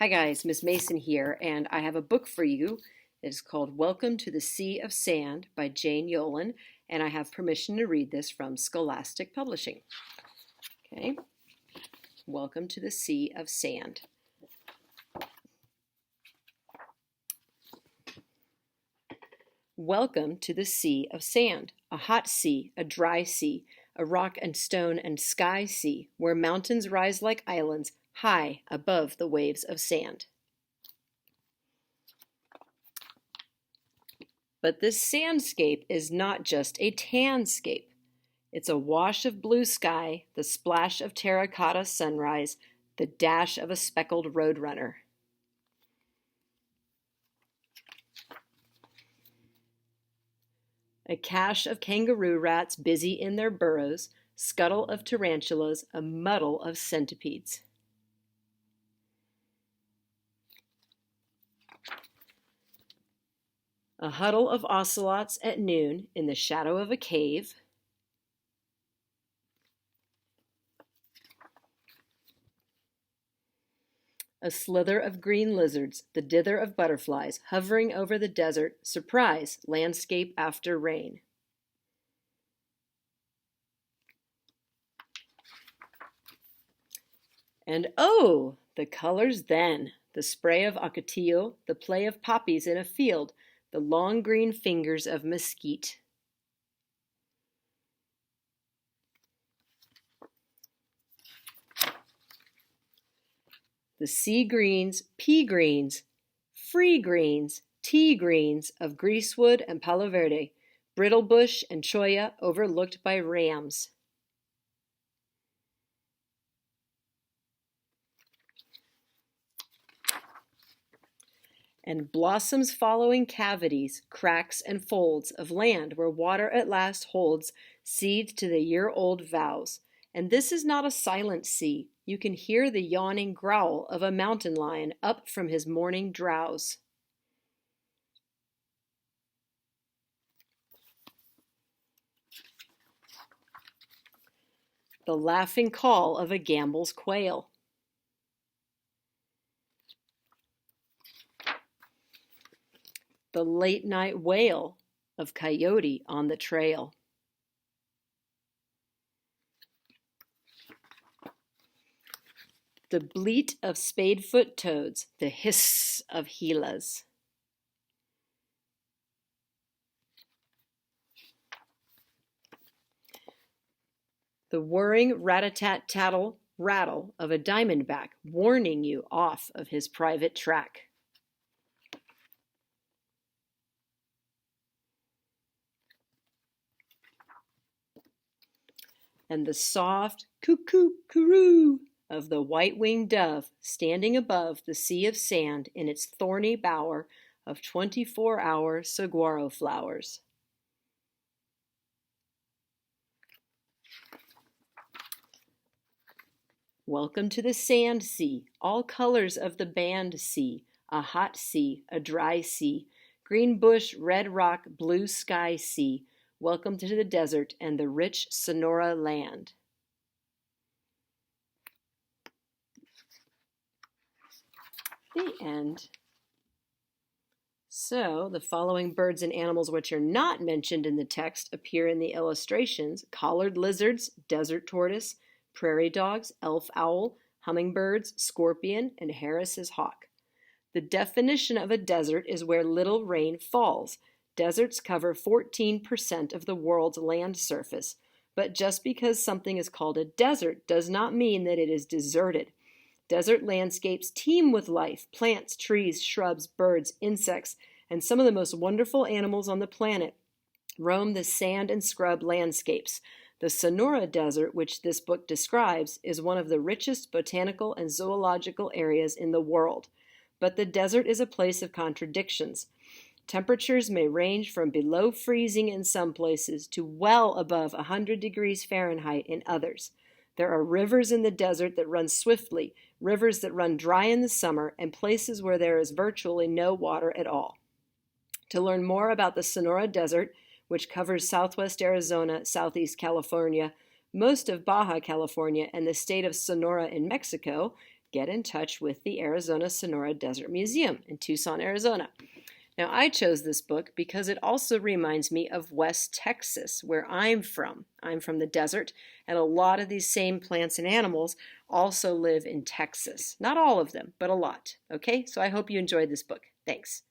Hi guys, Miss Mason here, and I have a book for you. It's called Welcome to the Sea of Sand by Jane Yolen, and I have permission to read this from Scholastic Publishing. Okay, Welcome to the Sea of Sand. Welcome to the sea of sand, a hot sea, a dry sea, a rock and stone and sky sea, where mountains rise like islands high above the waves of sand. But this sandscape is not just a tanscape. It's a wash of blue sky, the splash of terracotta sunrise, the dash of a speckled roadrunner. A cache of kangaroo rats busy in their burrows, scuttle of tarantulas, a muddle of centipedes. A huddle of ocelots at noon in the shadow of a cave. A slither of green lizards, the dither of butterflies, hovering over the desert, surprise, landscape after rain. And oh, the colors then! The spray of ocotillo, the play of poppies in a field, the long green fingers of mesquite. The sea greens, pea greens, free greens, tea greens of greasewood and palo verde, brittle bush and cholla overlooked by rams. And blossoms following cavities, cracks and folds of land where water at last holds seeds to the year-old vows. And this is not a silent sea. You can hear the yawning growl of a mountain lion up from his morning drowse. The laughing call of a Gambel's quail. The late night wail of coyote on the trail. The bleat of spadefoot toads, the hiss of Gilas. The whirring rat-a-tat-tattle rattle of a diamondback warning you off of his private track. And the soft cuckoo-coo of the white-winged dove standing above the sea of sand in its thorny bower of 24-hour saguaro flowers. Welcome to the sand sea, all colors of the band sea, a hot sea, a dry sea, green bush, red rock, blue sky sea. Welcome to the desert and the rich Sonora land. The end. So, the following birds and animals which are not mentioned in the text appear in the illustrations: collared lizards, desert tortoise, prairie dogs, elf owl, hummingbirds, scorpion, and Harris's hawk. The definition of a desert is where little rain falls. Deserts cover 14% of the world's land surface, but just because something is called a desert does not mean that it is deserted. Desert landscapes teem with life, plants, trees, shrubs, birds, insects, and some of the most wonderful animals on the planet roam the sand and scrub landscapes. The Sonora Desert, which this book describes, is one of the richest botanical and zoological areas in the world. But the desert is a place of contradictions. Temperatures may range from below freezing in some places to well above 100 degrees Fahrenheit in others. There are rivers in the desert that run swiftly, rivers that run dry in the summer, and places where there is virtually no water at all. To learn more about the Sonora Desert, which covers southwest Arizona, southeast California, most of Baja California, and the state of Sonora in Mexico, get in touch with the Arizona Sonora Desert Museum in Tucson, Arizona. Now, I chose this book because it also reminds me of West Texas, where I'm from. I'm from the desert, and a lot of these same plants and animals also live in Texas. Not all of them, but a lot. Okay, so I hope you enjoyed this book. Thanks.